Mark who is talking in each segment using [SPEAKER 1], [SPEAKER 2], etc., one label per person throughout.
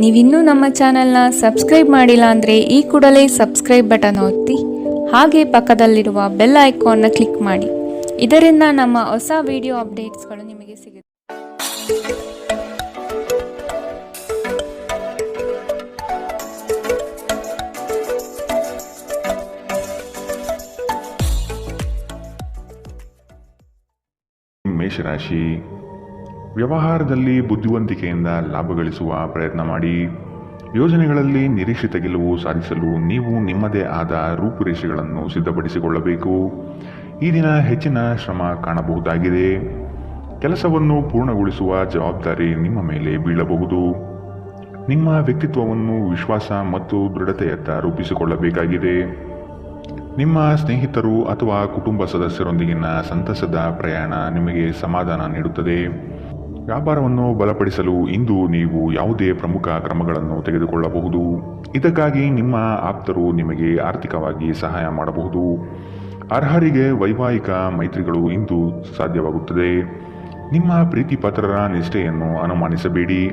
[SPEAKER 1] ನೀವಿನ್ನೂ ನಮ್ಮ ಚಾನೆಲ್ನ ಸಬ್ಸ್ಕ್ರೈಬ್ ಮಾಡಿಲ್ಲ ಅಂದರೆ ಈ ಕೂಡಲೇ ಸಬ್ಸ್ಕ್ರೈಬ್ ಬಟನ್ ಒತ್ತಿ ಹಾಗೆ ಪಕ್ಕದಲ್ಲಿರುವ ಬೆಲ್ ಐಕಾನ್ನ ಕ್ಲಿಕ್ ಮಾಡಿ. ಇದರಿಂದ ನಮ್ಮ ಹೊಸ ವಿಡಿಯೋ ಅಪ್ಡೇಟ್ಸ್ಗಳು ನಿಮಗೆ ಸಿಗುತ್ತೆ.
[SPEAKER 2] ಮೇಷರಾಶಿ, ವ್ಯವಹಾರದಲ್ಲಿ ಬುದ್ಧಿವಂತಿಕೆಯಿಂದ ಲಾಭ ಗಳಿಸುವ ಪ್ರಯತ್ನ ಮಾಡಿ. ಯೋಜನೆಗಳಲ್ಲಿ ನಿರೀಕ್ಷಿತ ಗೆಲುವು ಸಾಧಿಸಲು ನೀವು ನಿಮ್ಮದೇ ಆದ ರೂಪುರೇಷೆಗಳನ್ನು ಸಿದ್ಧಪಡಿಸಿಕೊಳ್ಳಬೇಕು. ಈ ದಿನ ಹೆಚ್ಚಿನ ಶ್ರಮ ಕಾಣಬಹುದಾಗಿದೆ. ಕೆಲಸವನ್ನು ಪೂರ್ಣಗೊಳಿಸುವ ಜವಾಬ್ದಾರಿ ನಿಮ್ಮ ಮೇಲೆ ಬೀಳಬಹುದು. ನಿಮ್ಮ ವ್ಯಕ್ತಿತ್ವವನ್ನು ವಿಶ್ವಾಸ ಮತ್ತು ದೃಢತೆಯತ್ತ ರೂಪಿಸಿಕೊಳ್ಳಬೇಕಾಗಿದೆ. ನಿಮ್ಮ ಸ್ನೇಹಿತರು ಅಥವಾ ಕುಟುಂಬ ಸದಸ್ಯರೊಂದಿಗಿನ ಸಂತಸದ ಪ್ರಯಾಣ ನಿಮಗೆ ಸಮಾಧಾನ ನೀಡುತ್ತದೆ. ವ್ಯಾಪಾರವನ್ನು ಬಲಪಡಿಸಲು ಇಂದು ನೀವು ಯಾವುದೇ ಪ್ರಮುಖ ಕ್ರಮಗಳನ್ನು ತೆಗೆದುಕೊಳ್ಳಬಹುದು. ಇದಕ್ಕಾಗಿ ನಿಮ್ಮ ಆಪ್ತರು ನಿಮಗೆ ಆರ್ಥಿಕವಾಗಿ ಸಹಾಯ ಮಾಡಬಹುದು. ಅರ್ಹರಿಗೆ ವೈವಾಹಿಕ ಮೈತ್ರಿಗಳು ಇಂದು ಸಾಧ್ಯವಾಗುತ್ತದೆ. ನಿಮ್ಮ ಪ್ರೀತಿ ಪಾತ್ರರ ನಿಷ್ಠೆಯನ್ನು ಅನುಮಾನಿಸಬೇಡಿ.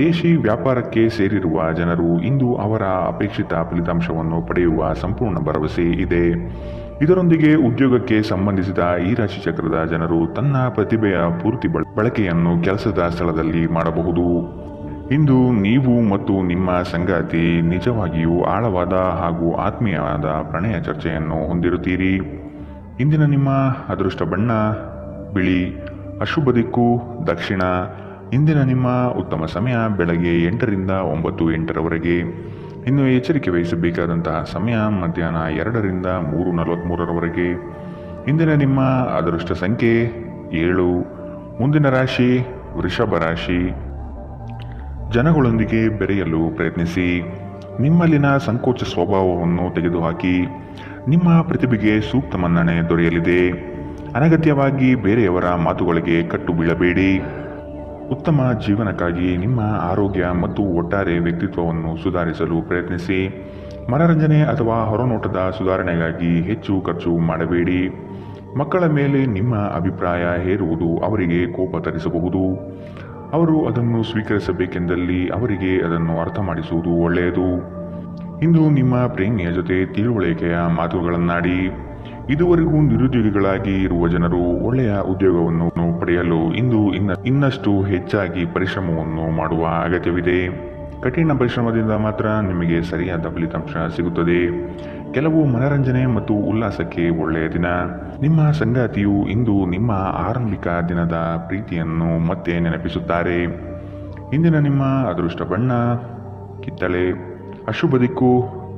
[SPEAKER 2] ದೇಶಿ ವ್ಯಾಪಾರಕ್ಕೆ ಸೇರಿರುವ ಜನರು ಇಂದು ಅವರ ಅಪೇಕ್ಷಿತ ಫಲಿತಾಂಶವನ್ನು ಪಡೆಯುವ ಸಂಪೂರ್ಣ ಭರವಸೆ ಇದೆ. ಇದರೊಂದಿಗೆ ಉದ್ಯೋಗಕ್ಕೆ ಸಂಬಂಧಿಸಿದ ಈ ರಾಶಿಚಕ್ರದ ಜನರು ತನ್ನ ಪ್ರತಿಭೆಯ ಪೂರ್ತಿ ಬಳಕೆಯನ್ನು ಕೆಲಸದ ಸ್ಥಳದಲ್ಲಿ ಮಾಡಬಹುದು. ಇಂದು ನೀವು ಮತ್ತು ನಿಮ್ಮ ಸಂಗಾತಿ ನಿಜವಾಗಿಯೂ ಆಳವಾದ ಹಾಗೂ ಆತ್ಮೀಯವಾದ ಪ್ರಣಯ ಚರ್ಚೆಯನ್ನು ಹೊಂದಿರುತ್ತೀರಿ. ಇಂದಿನ ನಿಮ್ಮ ಅದೃಷ್ಟ ಬಣ್ಣ ಬಿಳಿ, ಅಶುಭ ದಿಕ್ಕು ದಕ್ಷಿಣ. ಇಂದಿನ ನಿಮ್ಮ ಉತ್ತಮ ಸಮಯ ಬೆಳಗ್ಗೆ 8ರಿಂದ 9:08ರವರೆಗೆ. ಇನ್ನು ಎಚ್ಚರಿಕೆ ವಹಿಸಬೇಕಾದಂತಹ ಸಮಯ ಮಧ್ಯಾಹ್ನ 2ರಿಂದ 3:43ರವರೆಗೆ. ಇಂದಿನ ನಿಮ್ಮ ಅದೃಷ್ಟ ಸಂಖ್ಯೆ 7. ಮುಂದಿನ ರಾಶಿ ವೃಷಭ ರಾಶಿ. ಜನಗಳೊಂದಿಗೆ ಬೆರೆಯಲು ಪ್ರಯತ್ನಿಸಿ. ನಿಮ್ಮಲ್ಲಿನ ಸಂಕೋಚ ಸ್ವಭಾವವನ್ನು ತೆಗೆದುಹಾಕಿ. ನಿಮ್ಮ ಪ್ರತಿಭೆಗೆ ಸೂಕ್ತ ಮನ್ನಣೆ ದೊರೆಯಲಿದೆ. ಅನಗತ್ಯವಾಗಿ ಬೇರೆಯವರ ಮಾತುಗಳಿಗೆ ಕಟ್ಟು ಬೀಳಬೇಡಿ. ಉತ್ತಮ ಜೀವನಕ್ಕಾಗಿ ನಿಮ್ಮ ಆರೋಗ್ಯ ಮತ್ತು ಒಟ್ಟಾರೆ ವ್ಯಕ್ತಿತ್ವವನ್ನು ಸುಧಾರಿಸಲು ಪ್ರಯತ್ನಿಸಿ. ಮನರಂಜನೆ ಅಥವಾ ಹೊರನೋಟದ ಸುಧಾರಣೆಗಾಗಿ ಹೆಚ್ಚು ಖರ್ಚು ಮಾಡಬೇಡಿ. ಮಕ್ಕಳ ಮೇಲೆ ನಿಮ್ಮ ಅಭಿಪ್ರಾಯ ಹೇರುವುದು ಅವರಿಗೆ ಕೋಪ ತರಿಸಬಹುದು. ಅವರು ಅದನ್ನು ಸ್ವೀಕರಿಸಬೇಕೆಂದಲ್ಲಿ ಅವರಿಗೆ ಅದನ್ನು ಅರ್ಥ ಮಾಡಿಸುವುದು ಒಳ್ಳೆಯದು. ಇಂದು ನಿಮ್ಮ ಪ್ರೇಮಿಯ ಜೊತೆ ತಿಳುವಳಿಕೆಯ ಮಾತುಗಳನ್ನಾಡಿ. ಇದುವರೆಗೂ ನಿರುದ್ಯೋಗಿಗಳಾಗಿ ಇರುವ ಜನರು ಒಳ್ಳೆಯ ಉದ್ಯೋಗವನ್ನು ಪಡೆಯಲು ಇಂದು ಇನ್ನಷ್ಟು ಹೆಚ್ಚಾಗಿ ಪರಿಶ್ರಮವನ್ನು ಮಾಡುವ ಅಗತ್ಯವಿದೆ. ಕಠಿಣ ಪರಿಶ್ರಮದಿಂದ ಮಾತ್ರ ನಿಮಗೆ ಸರಿಯಾದ ಫಲಿತಾಂಶ ಸಿಗುತ್ತದೆ. ಕೆಲವು ಮನರಂಜನೆ ಮತ್ತು ಉಲ್ಲಾಸಕ್ಕೆ ಒಳ್ಳೆಯ ದಿನ. ನಿಮ್ಮ ಸಂಗಾತಿಯು ಇಂದು ನಿಮ್ಮ ಆರಂಭಿಕ ದಿನದ ಪ್ರೀತಿಯನ್ನು ಮತ್ತೆ ನೆನಪಿಸುತ್ತಾರೆ. ಇಂದಿನ ನಿಮ್ಮ ಅದೃಷ್ಟ ಬಣ್ಣ ಕಿತ್ತಳೆ, ಅಶುಭ ದಿಕ್ಕು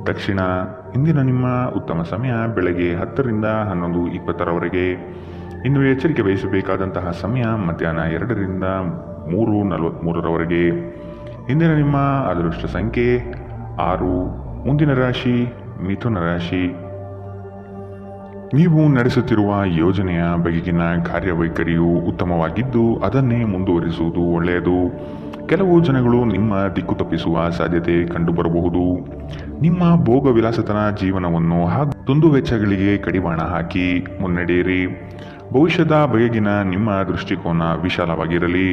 [SPEAKER 2] ದಕ್ಷಿಣ. ಇಂದಿನ ನಿಮ್ಮ ಉತ್ತಮ ಸಮಯ ಬೆಳಗ್ಗೆ 10ರಿಂದ 11:20ರವರೆಗೆ. ಇನ್ನು ಎಚ್ಚರಿಕೆ ವಹಿಸಬೇಕಾದಂತಹ ಸಮಯ ಮಧ್ಯಾಹ್ನ 2ರಿಂದ 3:43ರವರೆಗೆ. ಇಂದಿನ ನಿಮ್ಮ ಅದೃಷ್ಟ ಸಂಖ್ಯೆ 6. ಮುಂದಿನ ರಾಶಿ ಮಿಥುನ ರಾಶಿ. ನೀವು ನಡೆಸುತ್ತಿರುವ ಯೋಜನೆಯ ಬಗೆಗಿನ ಕಾರ್ಯವೈಖರಿಯು ಉತ್ತಮವಾಗಿದ್ದು ಅದನ್ನೇ ಮುಂದುವರಿಸುವುದು ಒಳ್ಳೆಯದು. ಕೆಲವು ಜನಗಳು ನಿಮ್ಮ ದಿಕ್ಕು ತಪ್ಪಿಸುವ ಸಾಧ್ಯತೆ ಕಂಡುಬರಬಹುದು. ನಿಮ್ಮ ಭೋಗ ವಿಲಾಸತನ ಜೀವನವನ್ನು ಹಾಗೂ ದುಂದುವೆಚ್ಚಗಳಿಗೆ ಕಡಿವಾಣ ಹಾಕಿ ಮುನ್ನಡೆಯಿರಿ. ಭವಿಷ್ಯದ ಬಗೆಗಿನ ನಿಮ್ಮ ದೃಷ್ಟಿಕೋನ ವಿಶಾಲವಾಗಿರಲಿ.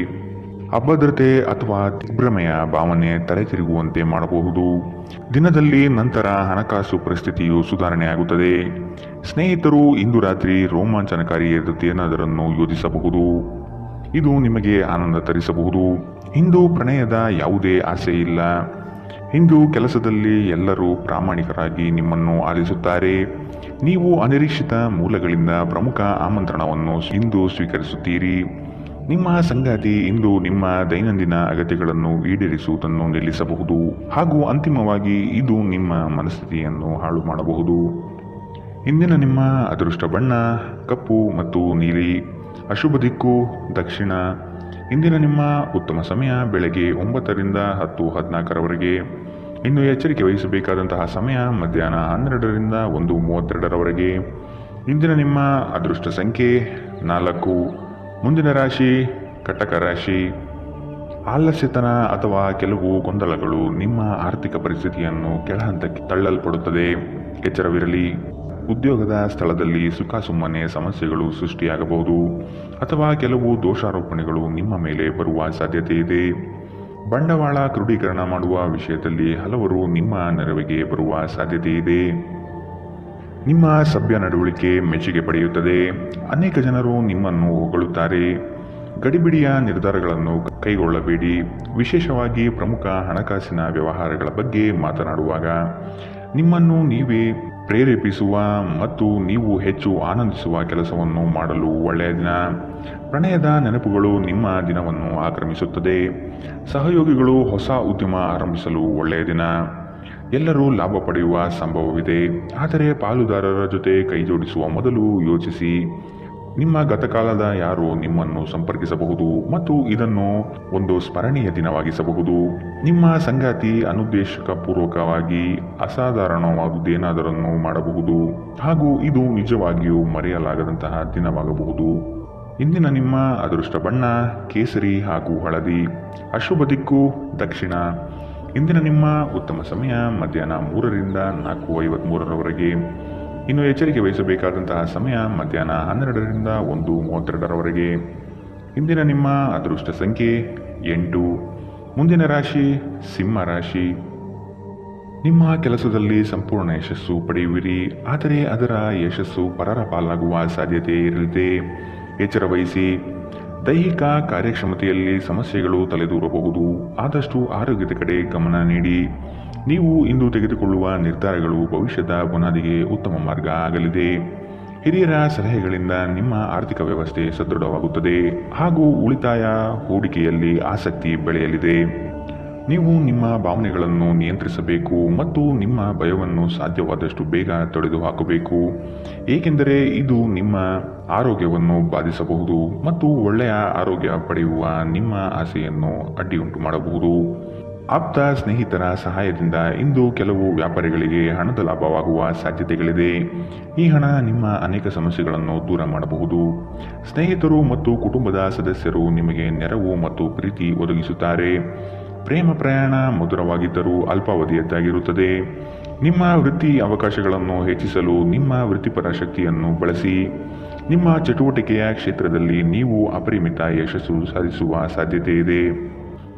[SPEAKER 2] ಅಭದ್ರತೆ ಅಥವಾ ದಿಗ್ಭ್ರಮೆಯ ಭಾವನೆ ತಲೆತಿರುಗುವಂತೆ ಮಾಡಬಹುದು. ದಿನದಲ್ಲಿ ನಂತರ ಹಣಕಾಸು ಪರಿಸ್ಥಿತಿಯು ಸುಧಾರಣೆಯಾಗುತ್ತದೆ. ಸ್ನೇಹಿತರು ಇಂದು ರಾತ್ರಿ ರೋಮಾಂಚನಕಾರಿ ಏನಾದರನ್ನು ಯೋಜಿಸಬಹುದು. ಇದು ನಿಮಗೆ ಆನಂದ ತರಿಸಬಹುದು. ಇಂದು ಪ್ರಣಯದ ಯಾವುದೇ ಆಸೆ ಇಲ್ಲ. ಇಂದು ಕೆಲಸದಲ್ಲಿ ಎಲ್ಲರೂ ಪ್ರಾಮಾಣಿಕರಾಗಿ ನಿಮ್ಮನ್ನು ಆಲಿಸುತ್ತಾರೆ. ನೀವು ಅನಿರೀಕ್ಷಿತ ಮೂಲಗಳಿಂದ ಪ್ರಮುಖ ಆಮಂತ್ರಣವನ್ನು ಇಂದು ಸ್ವೀಕರಿಸುತ್ತೀರಿ. ನಿಮ್ಮ ಸಂಗಾತಿ ಇಂದು ನಿಮ್ಮ ದೈನಂದಿನ ಅಗತ್ಯಗಳನ್ನು ಈಡೇರಿಸುವುದನ್ನು ನಿಲ್ಲಿಸಬಹುದು ಹಾಗೂ ಅಂತಿಮವಾಗಿ ಇದು ನಿಮ್ಮ ಮನಸ್ಥಿತಿಯನ್ನು ಹಾಳು ಮಾಡಬಹುದು. ಇಂದಿನ ನಿಮ್ಮ ಅದೃಷ್ಟ ಬಣ್ಣ ಕಪ್ಪು ಮತ್ತು ನೀಲಿ, ಅಶುಭ ದಿಕ್ಕು ದಕ್ಷಿಣ. ಇಂದಿನ ನಿಮ್ಮ ಉತ್ತಮ ಸಮಯ ಬೆಳಗ್ಗೆ 9ರಿಂದ 10:14ರವರೆಗೆ. ಇನ್ನು ಎಚ್ಚರಿಕೆ ವಹಿಸಬೇಕಾದಂತಹ ಸಮಯ ಮಧ್ಯಾಹ್ನ 12ರಿಂದ 1:32ರವರೆಗೆ. ಇಂದಿನ ನಿಮ್ಮ ಅದೃಷ್ಟ ಸಂಖ್ಯೆ 4. ಮುಂದಿನ ರಾಶಿ ಕಟಕ ರಾಶಿ. ಆಲಸ್ಯತನ ಅಥವಾ ಕೆಲವು ಗೊಂದಲಗಳು ನಿಮ್ಮ ಆರ್ಥಿಕ ಪರಿಸ್ಥಿತಿಯನ್ನು ಕೆಳಹಂತಕ್ಕೆ ತಳ್ಳಲ್ಪಡುತ್ತದೆ. ಎಚ್ಚರವಿರಲಿ. ಉದ್ಯೋಗದ ಸ್ಥಳದಲ್ಲಿ ಸುಖಾಸುಮ್ಮನೆ ಸಮಸ್ಯೆಗಳು ಸೃಷ್ಟಿಯಾಗಬಹುದು ಅಥವಾ ಕೆಲವು ದೋಷಾರೋಪಣೆಗಳು ನಿಮ್ಮ ಮೇಲೆ ಬರುವ ಸಾಧ್ಯತೆ ಇದೆ. ಬಂಡವಾಳ ಕ್ರೋಢೀಕರಣ ಮಾಡುವ ವಿಷಯದಲ್ಲಿ ಹಲವರು ನಿಮ್ಮ ನೆರವಿಗೆ ಬರುವ ಸಾಧ್ಯತೆ ಇದೆ. ನಿಮ್ಮ ಸಭ್ಯ ನಡವಳಿಕೆ ಮೆಚ್ಚುಗೆ ಪಡೆಯುತ್ತದೆ. ಅನೇಕ ಜನರು ನಿಮ್ಮನ್ನು ಹೊಗಳುತ್ತಾರೆ. ಗಡಿಬಿಡಿಯ ನಿರ್ಧಾರಗಳನ್ನು ಕೈಗೊಳ್ಳಬೇಡಿ. ವಿಶೇಷವಾಗಿ ಪ್ರಮುಖ ಹಣಕಾಸಿನ ವ್ಯವಹಾರಗಳ ಬಗ್ಗೆ ಮಾತನಾಡುವಾಗ ನಿಮ್ಮನ್ನು ನೀವೇ ಪ್ರೇರೇಪಿಸುವ ಮತ್ತು ನೀವು ಹೆಚ್ಚು ಆನಂದಿಸುವ ಕೆಲಸವನ್ನು ಮಾಡಲು ಒಳ್ಳೆಯ ದಿನ. ಪ್ರಣಯದ ನೆನಪುಗಳು ನಿಮ್ಮ ದಿನವನ್ನು ಆಕ್ರಮಿಸುತ್ತದೆ. ಸಹಯೋಗಿಗಳು ಹೊಸ ಉದ್ಯಮ ಆರಂಭಿಸಲು ಒಳ್ಳೆಯ ದಿನ. ಎಲ್ಲರೂ ಲಾಭ ಪಡೆಯುವ ಸಂಭವವಿದೆ, ಆದರೆ ಪಾಲುದಾರರ ಜೊತೆ ಕೈಜೋಡಿಸುವ ಮೊದಲು ಯೋಚಿಸಿ. ನಿಮ್ಮ ಗತಕಾಲದ ಯಾರೋ ನಿಮ್ಮನ್ನು ಸಂಪರ್ಕಿಸಬಹುದು ಮತ್ತು ಇದನ್ನು ಒಂದು ಸ್ಮರಣೀಯ ದಿನವಾಗಿಸಬಹುದು. ನಿಮ್ಮ ಸಂಗಾತಿ ಅನುದ್ದೇಶಪೂರ್ವಕವಾಗಿ ಅಸಾಧಾರಣವಾದುದೇನಾದರನ್ನು ಮಾಡಬಹುದು ಹಾಗೂ ಇದು ನಿಜವಾಗಿಯೂ ಮರೆಯಲಾಗದಂತಹ ದಿನವಾಗಬಹುದು. ಇಂದಿನ ನಿಮ್ಮ ಅದೃಷ್ಟ ಬಣ್ಣ ಕೇಸರಿ ಹಾಗೂ ಹಳದಿ. ಅಶುಭ ದಿಕ್ಕು ದಕ್ಷಿಣ. ಇಂದಿನ ನಿಮ್ಮ ಉತ್ತಮ ಸಮಯ ಮಧ್ಯಾಹ್ನ 3ರಿಂದ 4:53ರವರೆಗೆ. ಇನ್ನು ಎಚ್ಚರಿಕೆ ವಹಿಸಬೇಕಾದಂತಹ ಸಮಯ ಮಧ್ಯಾಹ್ನ 12ರಿಂದ 1:32ರವರೆಗೆ. ಇಂದಿನ ನಿಮ್ಮ ಅದೃಷ್ಟ ಸಂಖ್ಯೆ 8. ಮುಂದಿನ ರಾಶಿ ಸಿಂಹ ರಾಶಿ. ನಿಮ್ಮ ಕೆಲಸದಲ್ಲಿ ಸಂಪೂರ್ಣ ಯಶಸ್ಸು ಪಡೆಯುವಿರಿ, ಆದರೆ ಅದರ ಯಶಸ್ಸು ಪರರ ಪಾಲಾಗುವ ಸಾಧ್ಯತೆ ಇರಲಿದೆ. ಎಚ್ಚರ ವಹಿಸಿ. ದೈಹಿಕ ಕಾರ್ಯಕ್ಷಮತೆಯಲ್ಲಿ ಸಮಸ್ಯೆಗಳು ತಲೆದೂರಬಹುದು. ಆದಷ್ಟು ಆರೋಗ್ಯದ ಕಡೆ ಗಮನ ನೀಡಿ. ನೀವು ಇಂದು ತೆಗೆದುಕೊಳ್ಳುವ ನಿರ್ಧಾರಗಳು ಭವಿಷ್ಯದ ಬುನಾದಿಗೆ ಉತ್ತಮ ಮಾರ್ಗ ಆಗಲಿದೆ. ಹಿರಿಯರ ಸಲಹೆಗಳಿಂದ ನಿಮ್ಮ ಆರ್ಥಿಕ ವ್ಯವಸ್ಥೆ ಸದೃಢವಾಗುತ್ತದೆ ಹಾಗೂ ಉಳಿತಾಯ ಹೂಡಿಕೆಯಲ್ಲಿ ಆಸಕ್ತಿ ಬೆಳೆಯಲಿದೆ. ನೀವು ನಿಮ್ಮ ಭಾವನೆಗಳನ್ನು ನಿಯಂತ್ರಿಸಬೇಕು ಮತ್ತು ನಿಮ್ಮ ಭಯವನ್ನು ಸಾಧ್ಯವಾದಷ್ಟು ಬೇಗ ತೊಡೆದುಹಾಕಬೇಕು, ಏಕೆಂದರೆ ಇದು ನಿಮ್ಮ ಆರೋಗ್ಯವನ್ನು ಬಾಧಿಸಬಹುದು ಮತ್ತು ಒಳ್ಳೆಯ ಆರೋಗ್ಯ ಪಡೆಯುವ ನಿಮ್ಮ ಆಸೆಯನ್ನು ಅಡ್ಡಿಯುಂಟು ಮಾಡಬಹುದು. ಆಪ್ತ ಸ್ನೇಹಿತರ ಸಹಾಯದಿಂದ ಇಂದು ಕೆಲವು ವ್ಯಾಪಾರಿಗಳಿಗೆ ಹಣದ ಲಾಭವಾಗುವ ಸಾಧ್ಯತೆಗಳಿದೆ. ಈ ಹಣ ನಿಮ್ಮ ಅನೇಕ ಸಮಸ್ಯೆಗಳನ್ನು ದೂರ ಮಾಡಬಹುದು. ಸ್ನೇಹಿತರು ಮತ್ತು ಕುಟುಂಬದ ಸದಸ್ಯರು ನಿಮಗೆ ನೆರವು ಮತ್ತು ಪ್ರೀತಿ ಒದಗಿಸುತ್ತಾರೆ. ಪ್ರೇಮ ಪ್ರಯಾಣ ಮಧುರವಾಗಿದ್ದರೂ ಅಲ್ಪಾವಧಿಯದ್ದಾಗಿರುತ್ತದೆ. ನಿಮ್ಮ ವೃತ್ತಿ ಅವಕಾಶಗಳನ್ನು ಹೆಚ್ಚಿಸಲು ನಿಮ್ಮ ವೃತ್ತಿಪರ ಶಕ್ತಿಯನ್ನು ಬಳಸಿ. ನಿಮ್ಮ ಚಟುವಟಿಕೆಯ ಕ್ಷೇತ್ರದಲ್ಲಿ ನೀವು ಅಪರಿಮಿತ ಯಶಸ್ಸು ಸಾಧಿಸುವ ಸಾಧ್ಯತೆ ಇದೆ.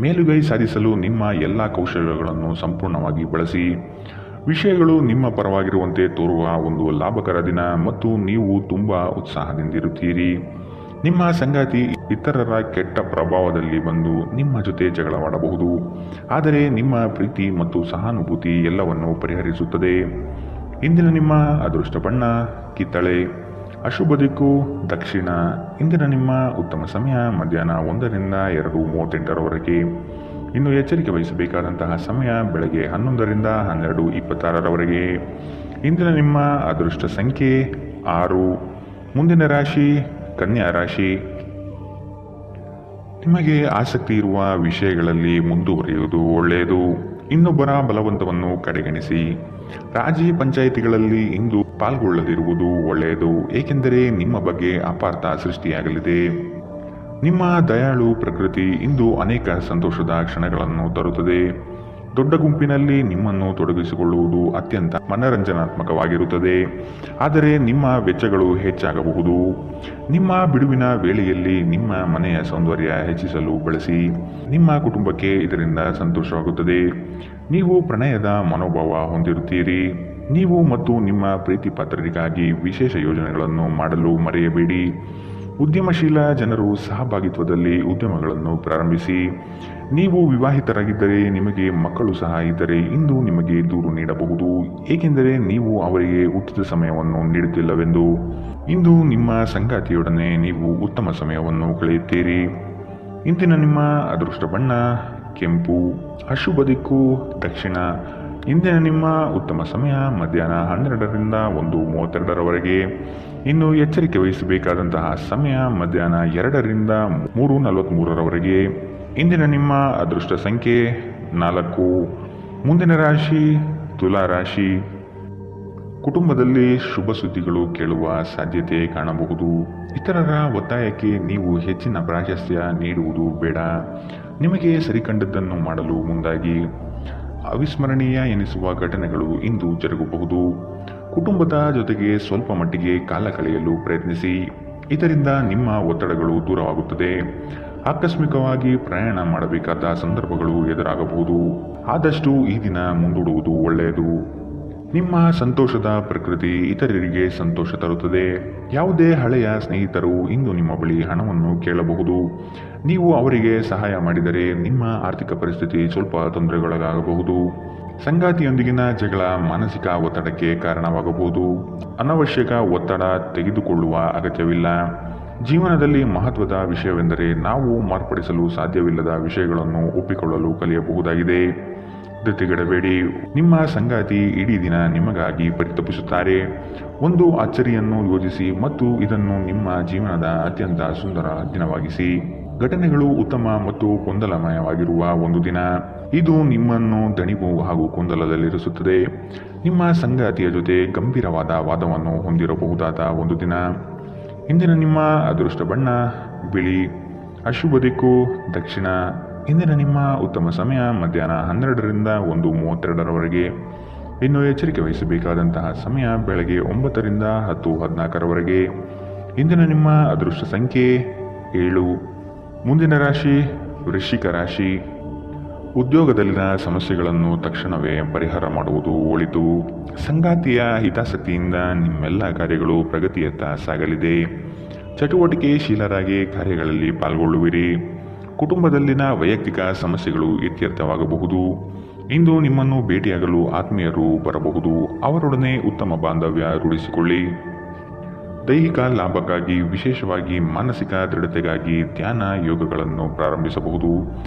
[SPEAKER 2] ಮೇಲುಗೈ ಸಾಧಿಸಲು ನಿಮ್ಮ ಎಲ್ಲ ಕೌಶಲ್ಯಗಳನ್ನು ಸಂಪೂರ್ಣವಾಗಿ ಬಳಸಿ. ವಿಷಯಗಳು ನಿಮ್ಮ ಪರವಾಗಿರುವಂತೆ ತೋರುವ ಒಂದು ಲಾಭಕರ ದಿನ ಮತ್ತು ನೀವು ತುಂಬ ಉತ್ಸಾಹದಿಂದಿರುತ್ತೀರಿ. ನಿಮ್ಮ ಸಂಗಾತಿ ಇತರರ ಕೆಟ್ಟ ಪ್ರಭಾವದಲ್ಲಿ ಬಂದು ನಿಮ್ಮ ಜೊತೆ ಜಗಳವಾಡಬಹುದು, ಆದರೆ ನಿಮ್ಮ ಪ್ರೀತಿ ಮತ್ತು ಸಹಾನುಭೂತಿ ಎಲ್ಲವನ್ನು ಪರಿಹರಿಸುತ್ತದೆ. ಇಂದಿನ ನಿಮ್ಮ ಅದೃಷ್ಟ ಬಣ್ಣ ಕಿತ್ತಳೆ. ಅಶುಭ ದಿಕ್ಕು ದಕ್ಷಿಣ. ಇಂದಿನ ನಿಮ್ಮ ಉತ್ತಮ ಸಮಯ ಮಧ್ಯಾಹ್ನ 1ರಿಂದ 2:38ರವರೆಗೆ. ಇನ್ನು ಎಚ್ಚರಿಕೆ ವಹಿಸಬೇಕಾದಂತಹ ಸಮಯ ಬೆಳಗ್ಗೆ 11ರಿಂದ 12:26ರವರೆಗೆ. ಇಂದಿನ ನಿಮ್ಮ ಅದೃಷ್ಟ ಸಂಖ್ಯೆ 6. ಮುಂದಿನ ರಾಶಿ ಕನ್ಯಾ ರಾಶಿ. ನಿಮಗೆ ಆಸಕ್ತಿ ಇರುವ ವಿಷಯಗಳಲ್ಲಿ ಮುಂದುವರಿಯುವುದು ಒಳ್ಳೆಯದು. ಇನ್ನೊಬ್ಬರ ಬಲವಂತವನ್ನು ಕಡೆಗಣಿಸಿ. ರಾಜಿ ಪಂಚಾಯಿತಿಗಳಲ್ಲಿ ಇಂದು ಪಾಲ್ಗೊಳ್ಳದಿರುವುದು ಒಳ್ಳೆಯದು, ಏಕೆಂದರೆ ನಿಮ್ಮ ಬಗ್ಗೆ ಅಪಾರ್ಥ ಸೃಷ್ಟಿಯಾಗಲಿದೆ. ನಿಮ್ಮ ದಯಾಳು ಪ್ರಕೃತಿ ಇಂದು ಅನೇಕ ಸಂತೋಷದ ಕ್ಷಣಗಳನ್ನು ತರುತ್ತದೆ. ದೊಡ್ಡ ಗುಂಪಿನಲ್ಲಿ ನಿಮ್ಮನ್ನು ತೊಡಗಿಸಿಕೊಳ್ಳುವುದು ಅತ್ಯಂತ ಮನರಂಜನಾತ್ಮಕವಾಗಿರುತ್ತದೆ, ಆದರೆ ನಿಮ್ಮ ವೆಚ್ಚಗಳು ಹೆಚ್ಚಾಗಬಹುದು. ನಿಮ್ಮ ಬಿಡುವಿನ ವೇಳೆಯಲ್ಲಿ ನಿಮ್ಮ ಮನೆಯ ಸೌಂದರ್ಯ ಹೆಚ್ಚಿಸಲು ಬಳಸಿ. ನಿಮ್ಮ ಕುಟುಂಬಕ್ಕೆ ಇದರಿಂದ ಸಂತೋಷವಾಗುತ್ತದೆ. ನೀವು ಪ್ರಣಯದ ಮನೋಭಾವ ಹೊಂದಿರುತ್ತೀರಿ. ನೀವು ಮತ್ತು ನಿಮ್ಮ ಪ್ರೀತಿ ಪಾತ್ರರಿಗಾಗಿ ವಿಶೇಷ ಯೋಜನೆಗಳನ್ನು ಮಾಡಲು ಮರೆಯಬೇಡಿ. ಉದ್ಯಮಶೀಲ ಜನರು ಸಹಭಾಗಿತ್ವದಲ್ಲಿ ಉದ್ಯಮಗಳನ್ನು ಪ್ರಾರಂಭಿಸಿ. ನೀವು ವಿವಾಹಿತರಾಗಿದ್ದರೆ ನಿಮಗೆ ಮಕ್ಕಳು ಸಹ ಇದ್ದರೆ ಇಂದು ನಿಮಗೆ ದೂರು ನೀಡಬಹುದು, ಏಕೆಂದರೆ ನೀವು ಅವರಿಗೆ ಉಚಿತ ಸಮಯವನ್ನು ನೀಡುತ್ತಿಲ್ಲವೆಂದು. ಇಂದು ನಿಮ್ಮ ಸಂಗಾತಿಯೊಡನೆ ನೀವು ಉತ್ತಮ ಸಮಯವನ್ನು ಕಳೆಯುತ್ತೀರಿ. ಇಂದಿನ ನಿಮ್ಮ ಅದೃಷ್ಟ ಬಣ್ಣ ಕೆಂಪು. ಅಶುಭ ದಿಕ್ಕು ದಕ್ಷಿಣ. ಇಂದಿನ ನಿಮ್ಮ ಉತ್ತಮ ಸಮಯ ಮಧ್ಯಾಹ್ನ 12ರಿಂದ 1:32ರವರೆಗೆ. ಇನ್ನು ಎಚ್ಚರಿಕೆ ವಹಿಸಬೇಕಾದಂತಹ ಸಮಯ ಮಧ್ಯಾಹ್ನ 2ರಿಂದ 3:43ರವರೆಗೆ. ಇಂದಿನ ನಿಮ್ಮ ಅದೃಷ್ಟ ಸಂಖ್ಯೆ 4. ಮುಂದಿನ ರಾಶಿ ತುಲಾ ರಾಶಿ. ಕುಟುಂಬದಲ್ಲಿ ಶುಭ ಸುದ್ದಿಗಳು ಕೇಳುವ ಸಾಧ್ಯತೆ ಕಾಣಬಹುದು. ಇತರರ ಒತ್ತಾಯಕ್ಕೆ ನೀವು ಹೆಚ್ಚಿನ ಪ್ರಾಶಸ್ತ್ಯ ನೀಡುವುದು ಬೇಡ. ನಿಮಗೆ ಸರಿಕಂಡದ್ದನ್ನು ಮಾಡಲು ಮುಂದಾಗಿ. ಅವಿಸ್ಮರಣೀಯ ಎನಿಸುವ ಘಟನೆಗಳು ಇಂದು ಜರುಗಬಹುದು. ಕುಟುಂಬದ ಜೊತೆಗೆ ಸ್ವಲ್ಪ ಮಟ್ಟಿಗೆ ಕಾಲ ಕಳೆಯಲು ಪ್ರಯತ್ನಿಸಿ. ಇದರಿಂದ ನಿಮ್ಮ ಒತ್ತಡಗಳು ದೂರವಾಗುತ್ತದೆ. ಆಕಸ್ಮಿಕವಾಗಿ ಪ್ರಯಾಣ ಮಾಡಬೇಕಾದ ಸಂದರ್ಭಗಳು ಎದುರಾಗಬಹುದು. ಆದಷ್ಟು ಈ ದಿನ ಮುಂದೂಡುವುದು ಒಳ್ಳೆಯದು. ನಿಮ್ಮ ಸಂತೋಷದ ಪ್ರಕೃತಿ ಇತರರಿಗೆ ಸಂತೋಷ ತರುತ್ತದೆ. ಯಾವುದೇ ಹಳೆಯ ಸ್ನೇಹಿತರು ಇಂದು ನಿಮ್ಮ ಬಳಿ ಹಣವನ್ನು ಕೇಳಬಹುದು. ನೀವು ಅವರಿಗೆ ಸಹಾಯ ಮಾಡಿದರೆ ನಿಮ್ಮ ಆರ್ಥಿಕ ಪರಿಸ್ಥಿತಿ ಸ್ವಲ್ಪ ತೊಂದರೆಗೊಳಗಾಗಬಹುದು. ಸಂಗಾತಿಯೊಂದಿಗಿನ ಜಗಳ ಮಾನಸಿಕ ಒತ್ತಡಕ್ಕೆ ಕಾರಣವಾಗಬಹುದು. ಅನವಶ್ಯಕ ಒತ್ತಡ ತೆಗೆದುಕೊಳ್ಳುವ ಅಗತ್ಯವಿಲ್ಲ. ಜೀವನದಲ್ಲಿ ಮಹತ್ವದ ವಿಷಯವೆಂದರೆ ನಾವು ಮಾರ್ಪಡಿಸಲು ಸಾಧ್ಯವಿಲ್ಲದ ವಿಷಯಗಳನ್ನು ಒಪ್ಪಿಕೊಳ್ಳಲು ಕಲಿಯಬಹುದಾಗಿದೆ. ಧೃತಿಗೆಡಬೇಡಿ. ನಿಮ್ಮ ಸಂಗಾತಿ ಇಡೀ ದಿನ ನಿಮಗಾಗಿ ಪರಿತಪಿಸುತ್ತಾರೆ. ಒಂದು ಅಚ್ಚರಿಯನ್ನು ಯೋಜಿಸಿ ಮತ್ತು ಇದನ್ನು ನಿಮ್ಮ ಜೀವನದ ಅತ್ಯಂತ ಸುಂದರ ದಿನವಾಗಿಸಿ. ಘಟನೆಗಳು ಉತ್ತಮ ಮತ್ತು ಗೊಂದಲಮಯವಾಗಿರುವ ಒಂದು ದಿನ. ಇದು ನಿಮ್ಮನ್ನು ದಣಿವು ಹಾಗೂ ಗೊಂದಲದಲ್ಲಿರಿಸುತ್ತದೆ. ನಿಮ್ಮ ಸಂಗಾತಿಯ ಜೊತೆ ಗಂಭೀರವಾದ ವಾದವನ್ನು ಹೊಂದಿರಬಹುದಾದ ಒಂದು ದಿನ. ಇಂದಿನ ನಿಮ್ಮ ಅದೃಷ್ಟ ಬಣ್ಣ ಬಿಳಿ. ಅಶುಭ ದಿಕ್ಕು ದಕ್ಷಿಣ. ಇಂದಿನ ನಿಮ್ಮ ಉತ್ತಮ ಸಮಯ ಮಧ್ಯಾಹ್ನ 12ರಿಂದ 1:32ರವರೆಗೆ. ಇನ್ನು ಎಚ್ಚರಿಕೆ ವಹಿಸಬೇಕಾದಂತಹ ಸಮಯ ಬೆಳಗ್ಗೆ 9ರಿಂದ 10:14ರವರೆಗೆ. ಇಂದಿನ ನಿಮ್ಮ ಅದೃಷ್ಟ ಸಂಖ್ಯೆ 7. ಮುಂದಿನ ರಾಶಿ ವೃಶ್ಚಿಕ ರಾಶಿ. ಉದ್ಯೋಗದಲ್ಲಿನ ಸಮಸ್ಯೆಗಳನ್ನು ತಕ್ಷಣವೇ ಪರಿಹಾರ ಮಾಡುವುದು ಒಳಿತು. ಸಂಗಾತಿಯ ಹಿತಾಸಕ್ತಿಯಿಂದ ನಿಮ್ಮೆಲ್ಲ ಕಾರ್ಯಗಳು ಪ್ರಗತಿಯತ್ತ ಸಾಗಲಿದೆ. ಚಟುವಟಿಕೆಶೀಲರಾಗಿ ಕಾರ್ಯಗಳಲ್ಲಿ ಪಾಲ್ಗೊಳ್ಳುವಿರಿ. ಕುಟುಂಬದಲ್ಲಿನ ವೈಯಕ್ತಿಕ ಸಮಸ್ಯೆಗಳು ಇತ್ಯರ್ಥವಾಗಬಹುದು. ಇಂದು ನಿಮ್ಮನ್ನು ಭೇಟಿಯಾಗಲು ಆತ್ಮೀಯರು ಬರಬಹುದು. ಅವರೊಡನೆ ಉತ್ತಮ ಬಾಂಧವ್ಯ ರೂಢಿಸಿಕೊಳ್ಳಿ. ದೈಹಿಕ ಲಾಭಕ್ಕಾಗಿ ವಿಶೇಷವಾಗಿ ಮಾನಸಿಕ ದೃಢತೆಗಾಗಿ ಧ್ಯಾನ ಯೋಗಗಳನ್ನು ಪ್ರಾರಂಭಿಸಬಹುದು.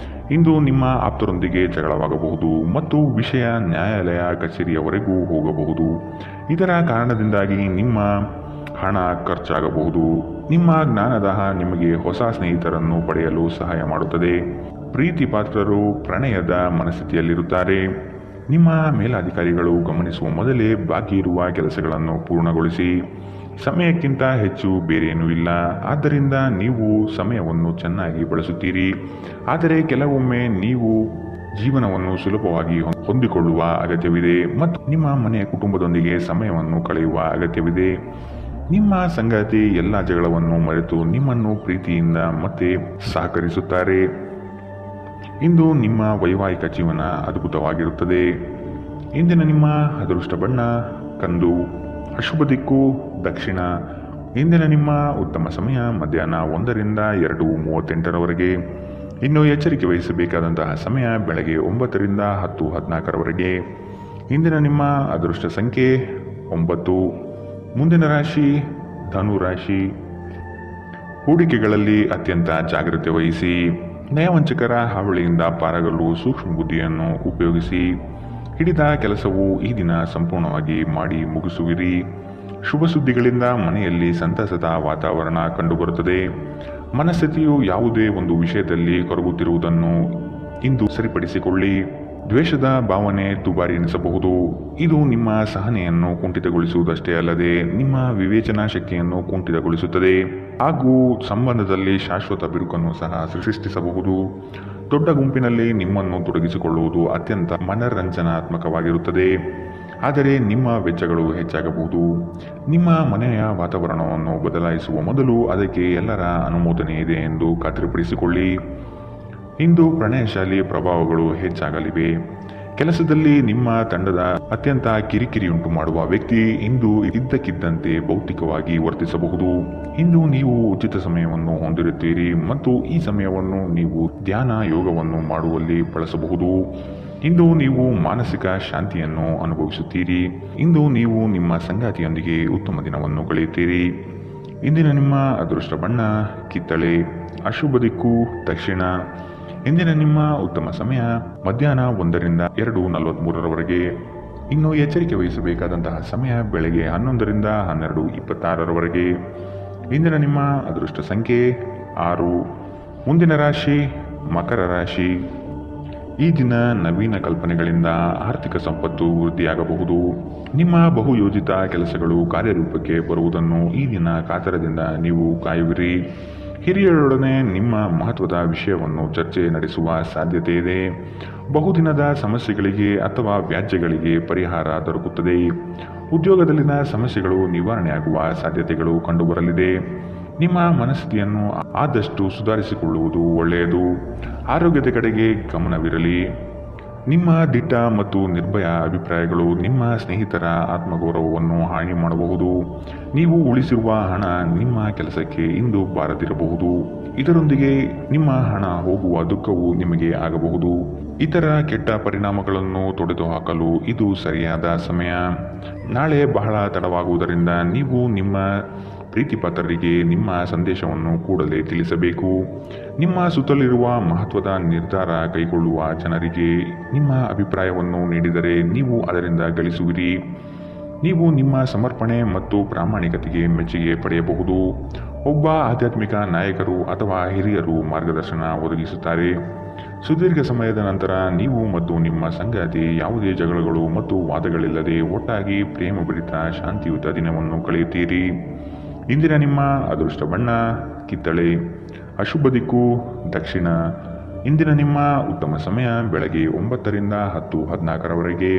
[SPEAKER 2] ಇಂದು ನಿಮ್ಮ ಆಪ್ತರೊಂದಿಗೆ ಜಗಳವಾಗಬಹುದು ಮತ್ತು ವಿಷಯ ನ್ಯಾಯಾಲಯ ಕಚೇರಿಯವರೆಗೂ ಹೋಗಬಹುದು. ಇದರ ಕಾರಣದಿಂದಾಗಿ ನಿಮ್ಮ ಹಣ ಖರ್ಚಾಗಬಹುದು. ನಿಮ್ಮ ಜ್ಞಾನದಾಹ ನಿಮಗೆ ಹೊಸ ಸ್ನೇಹಿತರನ್ನು ಪಡೆಯಲು ಸಹಾಯ ಮಾಡುತ್ತದೆ. ಪ್ರೀತಿ ಪಾತ್ರರು ಪ್ರಣಯದ ಮನಸ್ಥಿತಿಯಲ್ಲಿರುತ್ತಾರೆ. ನಿಮ್ಮ ಮೇಲಾಧಿಕಾರಿಗಳು ಗಮನಿಸುವ ಮೊದಲೇ ಬಾಕಿ ಇರುವ ಕೆಲಸಗಳನ್ನು ಪೂರ್ಣಗೊಳಿಸಿ. ಸಮಯಕ್ಕಿಂತ ಹೆಚ್ಚು ಬೇರೇನೂ ಇಲ್ಲ. ಆದ್ದರಿಂದ ನೀವು ಸಮಯವನ್ನು ಚೆನ್ನಾಗಿ ಬಳಸುತ್ತೀರಿ. ಆದರೆ ಕೆಲವೊಮ್ಮೆ ನೀವು ಜೀವನವನ್ನು ಸುಲಭವಾಗಿ ಹೊಂದಿಕೊಳ್ಳುವ ಅಗತ್ಯವಿದೆ ಮತ್ತು ನಿಮ್ಮ ಮನೆಯ ಕುಟುಂಬದೊಂದಿಗೆ ಸಮಯವನ್ನು ಕಳೆಯುವ ಅಗತ್ಯವಿದೆ. ನಿಮ್ಮ ಸಂಗಾತಿ ಎಲ್ಲ ಜಗಳವನ್ನು ಮರೆತು ನಿಮ್ಮನ್ನು ಪ್ರೀತಿಯಿಂದ ಮತ್ತೆ ಸಹಕರಿಸುತ್ತಾರೆ. ಇಂದು ನಿಮ್ಮ ವೈವಾಹಿಕ ಜೀವನ ಅದ್ಭುತವಾಗಿರುತ್ತದೆ. ಇಂದಿನ ನಿಮ್ಮ ಅದೃಷ್ಟ ಬಣ್ಣ ಕಂದು. ಅಶುಭ ದಿಕ್ಕು ದಕ್ಷಿಣ. ಇಂದಿನ ನಿಮ್ಮ ಉತ್ತಮ ಸಮಯ ಮಧ್ಯಾಹ್ನ 1ರಿಂದ 2:38ರವರೆಗೆ. ಇನ್ನು ಎಚ್ಚರಿಕೆ ವಹಿಸಬೇಕಾದಂತಹ ಸಮಯ ಬೆಳಗ್ಗೆ 9ರಿಂದ 10:14ರವರೆಗೆ. ಇಂದಿನ ನಿಮ್ಮ ಅದೃಷ್ಟ ಸಂಖ್ಯೆ 9. ಮುಂದಿನ ರಾಶಿ ಧನು ರಾಶಿ. ಹೂಡಿಕೆಗಳಲ್ಲಿ ಅತ್ಯಂತ ಜಾಗ್ರತೆ ವಹಿಸಿ. ನಯವಂಚಕರ ಹಾವಳಿಯಿಂದ ಪಾರಾಗಲು ಸೂಕ್ಷ್ಮ ಬುದ್ಧಿಯನ್ನು ಉಪಯೋಗಿಸಿ. ಹಿಡಿದ ಕೆಲಸವು ಈ ದಿನ ಸಂಪೂರ್ಣವಾಗಿ ಮಾಡಿ ಮುಗಿಸುವಿರಿ. ಶುಭ ಸುದ್ದಿಗಳಿಂದ ಮನೆಯಲ್ಲಿ ಸಂತಸದ ವಾತಾವರಣ ಕಂಡುಬರುತ್ತದೆ. ಮನಸ್ಥಿತಿಯು ಯಾವುದೇ ಒಂದು ವಿಷಯದಲ್ಲಿ ಕೊರಗುತ್ತಿರುವುದನ್ನು ಇಂದು ಸರಿಪಡಿಸಿಕೊಳ್ಳಿ. ದ್ವೇಷದ ಭಾವನೆ ದುಬಾರಿ ಎನಿಸಬಹುದು. ಇದು ನಿಮ್ಮ ಸಹನೆಯನ್ನು ಕುಂಠಿತಗೊಳಿಸುವುದಷ್ಟೇ ಅಲ್ಲದೆ ನಿಮ್ಮ ವಿವೇಚನಾ ಶಕ್ತಿಯನ್ನು ಕುಂಠಿತಗೊಳಿಸುತ್ತದೆ ಹಾಗೂ ಸಂಬಂಧದಲ್ಲಿ ಶಾಶ್ವತ ಬಿರುಕನ್ನು ಸಹ ಸೃಷ್ಟಿಸಬಹುದು. ದೊಡ್ಡ ಗುಂಪಿನಲ್ಲಿ ನಿಮ್ಮನ್ನು ತೊಡಗಿಸಿಕೊಳ್ಳುವುದು ಅತ್ಯಂತ ಮನರಂಜನಾತ್ಮಕವಾಗಿರುತ್ತದೆ. ಆದರೆ ನಿಮ್ಮ ವೆಚ್ಚಗಳು ಹೆಚ್ಚಾಗಬಹುದು. ನಿಮ್ಮ ಮನೆಯ ವಾತಾವರಣವನ್ನು ಬದಲಾಯಿಸುವ ಮೊದಲು ಅದಕ್ಕೆ ಎಲ್ಲರ ಅನುಮೋದನೆ ಇದೆ ಎಂದು ಖಾತ್ರಿಪಡಿಸಿಕೊಳ್ಳಿ. ಇಂದು ಪ್ರಣಯಶಾಲಿ ಪ್ರಭಾವಗಳು ಹೆಚ್ಚಾಗಲಿವೆ. ಕೆಲಸದಲ್ಲಿ ನಿಮ್ಮ ತಂಡದ ಅತ್ಯಂತ ಕಿರಿಕಿರಿಯುಂಟು ಮಾಡುವ ವ್ಯಕ್ತಿ ಇಂದು ಇದ್ದಕ್ಕಿದ್ದಂತೆ ಭೌತಿಕವಾಗಿ ವರ್ತಿಸಬಹುದು. ಇಂದು ನೀವು ಉಚಿತ ಸಮಯವನ್ನು ಹೊಂದಿರುತ್ತೀರಿ ಮತ್ತು ಈ ಸಮಯವನ್ನು ನೀವು ಧ್ಯಾನ ಯೋಗವನ್ನು ಮಾಡುವಲ್ಲಿ ಬಳಸಬಹುದು. ಇಂದು ನೀವು ಮಾನಸಿಕ ಶಾಂತಿಯನ್ನು ಅನುಭವಿಸುತ್ತೀರಿ. ಇಂದು ನೀವು ನಿಮ್ಮ ಸಂಗಾತಿಯೊಂದಿಗೆ ಉತ್ತಮ ದಿನವನ್ನು ಕಳೆಯುತ್ತೀರಿ. ಇಂದಿನ ನಿಮ್ಮ ಅದೃಷ್ಟ ಬಣ್ಣ ಕಿತ್ತಳೆ. ಅಶುಭ ದಿಕ್ಕು ದಕ್ಷಿಣ. ಇಂದಿನ ನಿಮ್ಮ ಉತ್ತಮ ಸಮಯ ಮಧ್ಯಾಹ್ನ 1ರಿಂದ 2:43ರವರೆಗೆ. ಇನ್ನು ಎಚ್ಚರಿಕೆ ವಹಿಸಬೇಕಾದಂತಹ ಸಮಯ ಬೆಳಗ್ಗೆ 11ರಿಂದ 12:26ರವರೆಗೆ. ಇಂದಿನ ನಿಮ್ಮ ಅದೃಷ್ಟ ಸಂಖ್ಯೆ 6. ಮುಂದಿನ ರಾಶಿ ಮಕರ ರಾಶಿ. ಈ ದಿನ ನವೀನ ಕಲ್ಪನೆಗಳಿಂದ ಆರ್ಥಿಕ ಸಂಪತ್ತು ವೃದ್ಧಿಯಾಗಬಹುದು. ನಿಮ್ಮ ಬಹುಯೋಜಿತ ಕೆಲಸಗಳು ಕಾರ್ಯರೂಪಕ್ಕೆ ಬರುವುದನ್ನು ಈ ದಿನ ಕಾತರದಿಂದ ನೀವು ಕಾಯುವಿರಿ. ಹಿರಿಯರೊಡನೆ ನಿಮ್ಮ ಮಹತ್ವದ ವಿಷಯವನ್ನು ಚರ್ಚೆ ನಡೆಸುವ ಸಾಧ್ಯತೆ ಇದೆ. ಬಹುದಿನದ ಸಮಸ್ಯೆಗಳಿಗೆ ಅಥವಾ ವ್ಯಾಜ್ಯಗಳಿಗೆ ಪರಿಹಾರ ದೊರಕುತ್ತದೆ. ಉದ್ಯೋಗದಲ್ಲಿನ ಸಮಸ್ಯೆಗಳು ನಿವಾರಣೆಯಾಗುವ ಸಾಧ್ಯತೆಗಳು ಕಂಡುಬರಲಿದೆ. ನಿಮ್ಮ ಮನಸ್ಥಿತಿಯನ್ನು ಆದಷ್ಟು ಸುಧಾರಿಸಿಕೊಳ್ಳುವುದು ಒಳ್ಳೆಯದು. ಆರೋಗ್ಯದ ಕಡೆಗೆ ಗಮನವಿರಲಿ. ನಿಮ್ಮ ದಿಟ್ಟ ಮತ್ತು ನಿರ್ಭಯ ಅಭಿಪ್ರಾಯಗಳು ನಿಮ್ಮ ಸ್ನೇಹಿತರ ಆತ್ಮಗೌರವವನ್ನು ಹಾನಿ ಮಾಡಬಹುದು. ನೀವು ಉಳಿಸಿರುವ ಹಣ ನಿಮ್ಮ ಕೆಲಸಕ್ಕೆ ಇಂದು ಬಾರದಿರಬಹುದು. ಇದರೊಂದಿಗೆ ನಿಮ್ಮ ಹಣ ಹೋಗುವ ದುಃಖವು ನಿಮಗೆ ಆಗಬಹುದು. ಇತರ ಕೆಟ್ಟ ಪರಿಣಾಮಗಳನ್ನು ತೊಡೆದುಹಾಕಲು ಇದು ಸರಿಯಾದ ಸಮಯ. ನಾಳೆ ಬಹಳ ತಡವಾಗುವುದರಿಂದ ನೀವು ನಿಮ್ಮ ಪ್ರೀತಿಪಾತ್ರರಿಗೆ ನಿಮ್ಮ ಸಂದೇಶವನ್ನು ಕೂಡಲೇ ತಿಳಿಸಬೇಕು. ನಿಮ್ಮ ಸುತ್ತಲಿರುವ ಮಹತ್ವದ ನಿರ್ಧಾರ ಕೈಗೊಳ್ಳುವ ಜನರಿಗೆ ನಿಮ್ಮ ಅಭಿಪ್ರಾಯವನ್ನು ನೀಡಿದರೆ ನೀವು ಅದರಿಂದ ಗಳಿಸುವಿರಿ. ನೀವು ನಿಮ್ಮ ಸಮರ್ಪಣೆ ಮತ್ತು ಪ್ರಾಮಾಣಿಕತೆಗೆ ಮೆಚ್ಚುಗೆ ಪಡೆಯಬಹುದು. ಒಬ್ಬ ಆಧ್ಯಾತ್ಮಿಕ ನಾಯಕರು ಅಥವಾ ಹಿರಿಯರು ಮಾರ್ಗದರ್ಶನ ಒದಗಿಸುತ್ತಾರೆ. ಸುದೀರ್ಘ ಸಮಯದ ನಂತರ ನೀವು ಮತ್ತು ನಿಮ್ಮ ಸಂಗಾತಿ ಯಾವುದೇ ಜಗಳಗಳು ಮತ್ತು ವಾದಗಳಿಲ್ಲದೆ ಒಟ್ಟಾಗಿ ಪ್ರೇಮಭರಿತ ಶಾಂತಿಯುತ ದಿನವನ್ನು ಕಳೆಯುತ್ತೀರಿ. ಇಂದಿನ ನಿಮ್ಮ ಅದೃಷ್ಟ ಬಣ್ಣ ಕಿತ್ತಳೆ. ಅಶುಭ ದಿಕ್ಕು ದಕ್ಷಿಣ. ಇಂದಿನ ನಿಮ್ಮ ಉತ್ತಮ ಸಮಯ ಬೆಳಗ್ಗೆ 9ರಿಂದ 10:14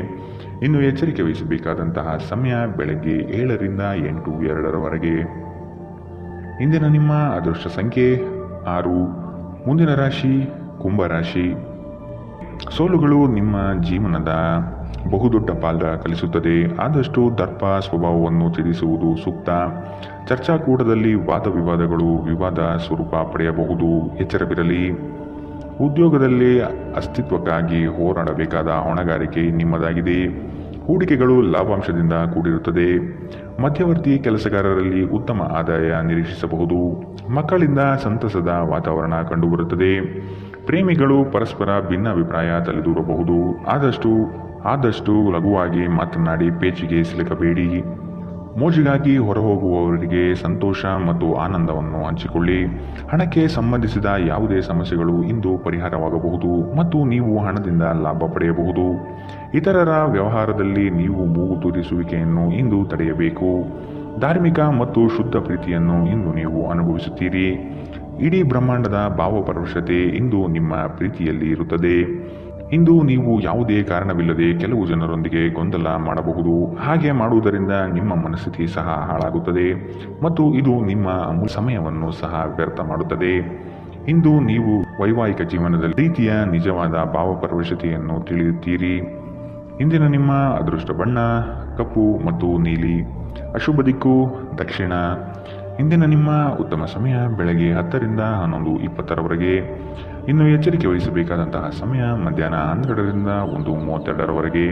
[SPEAKER 2] ಇನ್ನು ಎಚ್ಚರಿಕೆ ವಹಿಸಬೇಕಾದಂತಹ ಸಮಯ ಬೆಳಗ್ಗೆ 7ರಿಂದ 8:02 ಇಂದಿನ ನಿಮ್ಮ ಅದೃಷ್ಟ ಸಂಖ್ಯೆ 6. ಮುಂದಿನ ರಾಶಿ ಕುಂಭರಾಶಿ. ಸೋಲುಗಳು ನಿಮ್ಮ ಜೀವನದ ಬಹುದೊಡ್ಡ ಪಾತ್ರ ಕಲಿಸುತ್ತದೆ. ಆದಷ್ಟು ದರ್ಪ ಸ್ವಭಾವವನ್ನು ತ್ಯಜಿಸುವುದು ಸೂಕ್ತ. ಚರ್ಚಾಕೂಟದಲ್ಲಿ ವಾದ ವಿವಾದಗಳು ವಿವಾದ ಸ್ವರೂಪ ಪಡೆಯಬಹುದು. ಎಚ್ಚರವಿರಲಿ. ಉದ್ಯೋಗದಲ್ಲಿ ಅಸ್ತಿತ್ವಕ್ಕಾಗಿ ಹೋರಾಡಬೇಕಾದ ಹೊಣೆಗಾರಿಕೆ ನಿಮ್ಮದಾಗಿದೆ. ಹೂಡಿಕೆಗಳು ಲಾಭಾಂಶದಿಂದ ಕೂಡಿರುತ್ತದೆ. ಮಧ್ಯವರ್ತಿ ಕೆಲಸಗಾರರಲ್ಲಿ ಉತ್ತಮ ಆದಾಯ ನಿರೀಕ್ಷಿಸಬಹುದು. ಮಕ್ಕಳಿಂದ ಸಂತಸದ ವಾತಾವರಣ ಕಂಡುಬರುತ್ತದೆ. ಪ್ರೇಮಿಗಳು ಪರಸ್ಪರ ಭಿನ್ನಾಭಿಪ್ರಾಯ ತಲೆದೂರಬಹುದು. ಆದಷ್ಟು ಲಘುವಾಗಿ ಮಾತನಾಡಿ ಪೇಚಿಗೆ ಸಿಲುಕಬೇಡಿ. ಮೋಜಿಗಾಗಿ ಹೊರಹೋಗುವವರಿಗೆ ಸಂತೋಷ ಮತ್ತು ಆನಂದವನ್ನು ಹಂಚಿಕೊಳ್ಳಿ. ಹಣಕ್ಕೆ ಸಂಬಂಧಿಸಿದ ಯಾವುದೇ ಸಮಸ್ಯೆಗಳು ಇಂದು ಪರಿಹಾರವಾಗಬಹುದು ಮತ್ತು ನೀವು ಹಣದಿಂದ ಲಾಭ ಪಡೆಯಬಹುದು. ಇತರರ ವ್ಯವಹಾರದಲ್ಲಿ ನೀವು ಮೂಗು ತೂರಿಸುವಿಕೆಯನ್ನು ಇಂದು ತಡೆಯಬೇಕು. ಧಾರ್ಮಿಕ ಮತ್ತು ಶುದ್ಧ ಪ್ರೀತಿಯನ್ನು ಇಂದು ನೀವು ಅನುಭವಿಸುತ್ತೀರಿ. ಇಡೀ ಬ್ರಹ್ಮಾಂಡದ ಭಾವಪರವಶತೆ ಇಂದು ನಿಮ್ಮ ಪ್ರೀತಿಯಲ್ಲಿ ಇರುತ್ತದೆ. ಇಂದು ನೀವು ಯಾವುದೇ ಕಾರಣವಿಲ್ಲದೆ ಕೆಲವು ಜನರೊಂದಿಗೆ ಗೊಂದಲ ಮಾಡಬಹುದು. ಹಾಗೆ ಮಾಡುವುದರಿಂದ ನಿಮ್ಮ ಮನಸ್ಥಿತಿ ಸಹ ಹಾಳಾಗುತ್ತದೆ ಮತ್ತು ಇದು ನಿಮ್ಮ ಅಮೂಲ್ಯ ಸಮಯವನ್ನು ಸಹ ವ್ಯರ್ಥ ಮಾಡುತ್ತದೆ. ಇಂದು ನೀವು ವೈವಾಹಿಕ ಜೀವನದಲ್ಲಿ ರೀತಿಯ ನಿಜವಾದ ಭಾವಪರವಶತೆಯನ್ನು ತಿಳಿಯುತ್ತೀರಿ. ಇಂದಿನ ನಿಮ್ಮ ಅದೃಷ್ಟ ಬಣ್ಣ ಕಪ್ಪು ಮತ್ತು ನೀಲಿ. ಅಶುಭ ದಿಕ್ಕು ದಕ್ಷಿಣ. ಇಂದಿನ ನಿಮ್ಮ ಉತ್ತಮ ಸಮಯ ಬೆಳಗ್ಗೆ 10ರಿಂದ 11:20 ಇನ್ನು ಎಚ್ಚರಿಕೆ ವಹಿಸಬೇಕಾದಂತಹ ಸಮಯ ಮಧ್ಯಾಹ್ನ 12ರಿಂದ 1:32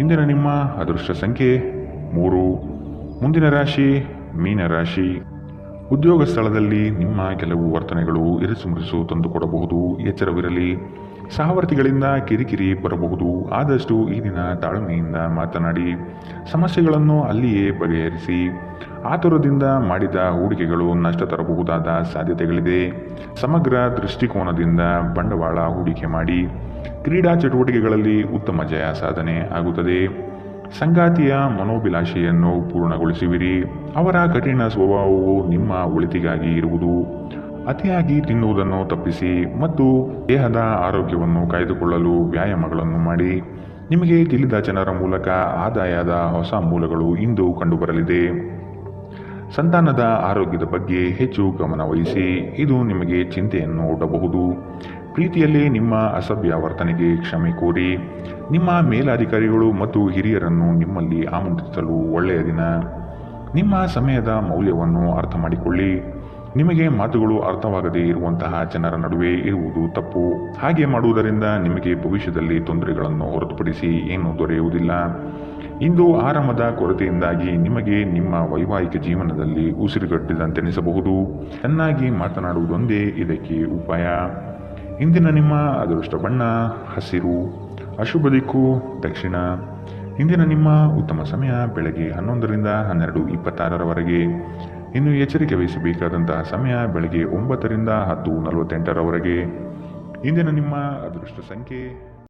[SPEAKER 2] ಇಂದಿನ ನಿಮ್ಮ ಅದೃಷ್ಟ ಸಂಖ್ಯೆ 3. ಮುಂದಿನ ರಾಶಿ ಮೀನರಾಶಿ. ಉದ್ಯೋಗ ಸ್ಥಳದಲ್ಲಿ ನಿಮ್ಮ ಕೆಲವು ವರ್ತನೆಗಳು ಇರಿಸುಮುರಿಸು ತಂದುಕೊಡಬಹುದು. ಎಚ್ಚರವಿರಲಿ. ಸಹವರ್ತಿಗಳಿಂದ ಕಿರಿಕಿರಿ ಬರಬಹುದು. ಆದಷ್ಟು ಈ ದಿನ ತಾಳ್ಮೆಯಿಂದ ಮಾತನಾಡಿ ಸಮಸ್ಯೆಗಳನ್ನು ಅಲ್ಲಿಯೇ ಬಗೆಹರಿಸಿ. ಆತುರದಿಂದ ಮಾಡಿದ ಹೂಡಿಕೆಗಳು ನಷ್ಟ ತರಬಹುದಾದ ಸಾಧ್ಯತೆಗಳಿದೆ. ಸಮಗ್ರ ದೃಷ್ಟಿಕೋನದಿಂದ ಬಂಡವಾಳ ಹೂಡಿಕೆ ಮಾಡಿ. ಕ್ರೀಡಾ ಚಟುವಟಿಕೆಗಳಲ್ಲಿ ಉತ್ತಮ ಜಯ ಸಾಧನೆ ಆಗುತ್ತದೆ. ಸಂಗಾತಿಯ ಮನೋಭಿಲಾಷೆಯನ್ನು ಪೂರ್ಣಗೊಳಿಸುವಿರಿ. ಅವರ ಕಠಿಣ ಸ್ವಭಾವವು ನಿಮ್ಮ ಒಳಿತಿಗಾಗಿ ಇರುವುದು. ಅತಿಯಾಗಿ ತಿನ್ನುವುದನ್ನು ತಪ್ಪಿಸಿ ಮತ್ತು ದೇಹದ ಆರೋಗ್ಯವನ್ನು ಕಾಯ್ದುಕೊಳ್ಳಲು ವ್ಯಾಯಾಮಗಳನ್ನು ಮಾಡಿ. ನಿಮಗೆ ತಿಳಿದ ಜನರ ಮೂಲಕ ಆದಾಯದ ಹೊಸ ಮೂಲಗಳು ಇಂದು ಕಂಡುಬರಲಿದೆ. ಸಂತಾನದ ಆರೋಗ್ಯದ ಬಗ್ಗೆ ಹೆಚ್ಚು ಗಮನ ವಹಿಸಿ. ಇದು ನಿಮಗೆ ಚಿಂತೆಯನ್ನು ಒಡ್ಡಬಹುದು. ಪ್ರೀತಿಯಲ್ಲಿ ನಿಮ್ಮ ಅಸಭ್ಯ ವರ್ತನೆಗೆ ಕ್ಷಮೆ ಕೋರಿ. ನಿಮ್ಮ ಮೇಲಾಧಿಕಾರಿಗಳು ಮತ್ತು ಹಿರಿಯರನ್ನು ನಿಮ್ಮಲ್ಲಿ ಆಮಂತ್ರಿಸಲು ಒಳ್ಳೆಯ ದಿನ. ನಿಮ್ಮ ಸಮಯದ ಮೌಲ್ಯವನ್ನು ಅರ್ಥ ಮಾಡಿಕೊಳ್ಳಿ. ನಿಮಗೆ ಮಾತುಗಳು ಅರ್ಥವಾಗದೇ ಇರುವಂತಹ ಜನರ ನಡುವೆ ಇರುವುದು ತಪ್ಪು. ಹಾಗೆ ಮಾಡುವುದರಿಂದ ನಿಮಗೆ ಭವಿಷ್ಯದಲ್ಲಿ ತೊಂದರೆಗಳನ್ನು ಹೊರತುಪಡಿಸಿ ಏನೂ ದೊರೆಯುವುದಿಲ್ಲ. ಇಂದು ಆರಾಮದ ಕೊರತೆಯಿಂದಾಗಿ ನಿಮಗೆ ನಿಮ್ಮ ವೈವಾಹಿಕ ಜೀವನದಲ್ಲಿ ಉಸಿರುಗಟ್ಟಿದಂತೆನಿಸಬಹುದು. ಚೆನ್ನಾಗಿ ಮಾತನಾಡುವುದೊಂದೇ ಇದಕ್ಕೆ ಉಪಾಯ. ಇಂದಿನ ನಿಮ್ಮ ಅದೃಷ್ಟ ಬಣ್ಣ ಹಸಿರು. ಅಶುಭ ದಿಕ್ಕು ದಕ್ಷಿಣ. ಇಂದಿನ ನಿಮ್ಮ ಉತ್ತಮ ಸಮಯ ಬೆಳಗ್ಗೆ 11ರಿಂದ 12:26 ಇನ್ನು ಎಚ್ಚರಿಕೆ ವಹಿಸಬೇಕಾದಂತಹ ಸಮಯ ಬೆಳಗ್ಗೆ 9ರಿಂದ 10:48 ಇಂದಿನ ನಿಮ್ಮ ಅದೃಷ್ಟ ಸಂಖ್ಯೆ